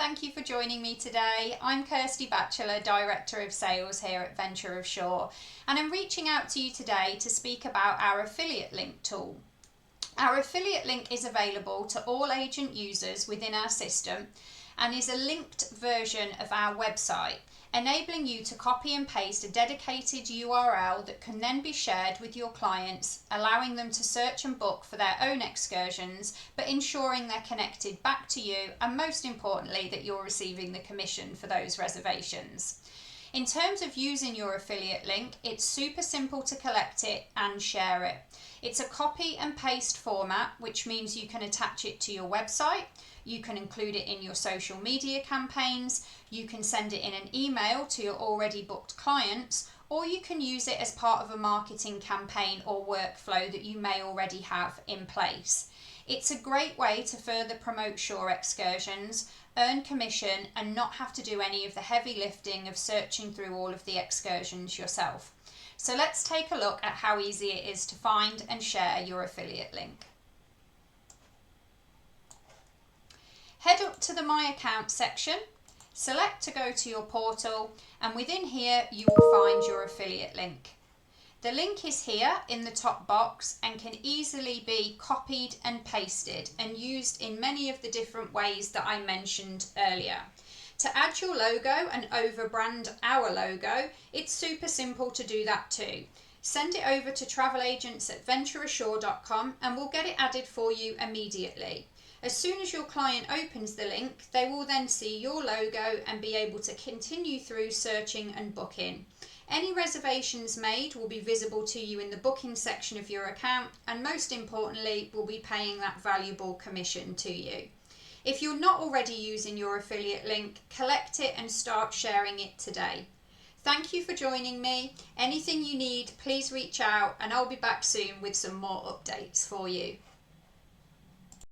thank you for joining me today. I'm Kirsty Batchelor, Director of Sales here at Venture Ashore, and I'm reaching out to you today to speak about our affiliate link tool. Our affiliate link is available to all agent users within our system and is a linked version of our website, enabling you to copy and paste a dedicated URL that can then be shared with your clients, allowing them to search and book for their own excursions, but ensuring they're connected back to you, and most importantly, that you're receiving the commission for those reservations. In terms of using your affiliate link, it's super simple to collect it and share it. It's a copy and paste format, which means you can attach it to your website, you can include it in your social media campaigns, you can send it in an email to your already booked clients, or you can use it as part of a marketing campaign or workflow that you may already have in place. It's a great way to further promote shore excursions, earn commission, and not have to do any of the heavy lifting of searching through all of the excursions yourself. So let's take a look at how easy it is to find and share your affiliate link. Head up to the My Account section, select to go to your portal, and within here you will find your affiliate link. The link is here in the top box and can easily be copied and pasted and used in many of the different ways that I mentioned earlier. To add your logo and overbrand our logo, it's super simple to do that too. Send it over to travelagents@ventureashore.com and we'll get it added for you immediately. As soon as your client opens the link, they will then see your logo and be able to continue through searching and booking. Any reservations made will be visible to you in the booking section of your account, and most importantly, will be paying that valuable commission to you. If you're not already using your affiliate link, collect it and start sharing it today. Thank you for joining me. Anything you need, please reach out and I'll be back soon with some more updates for you.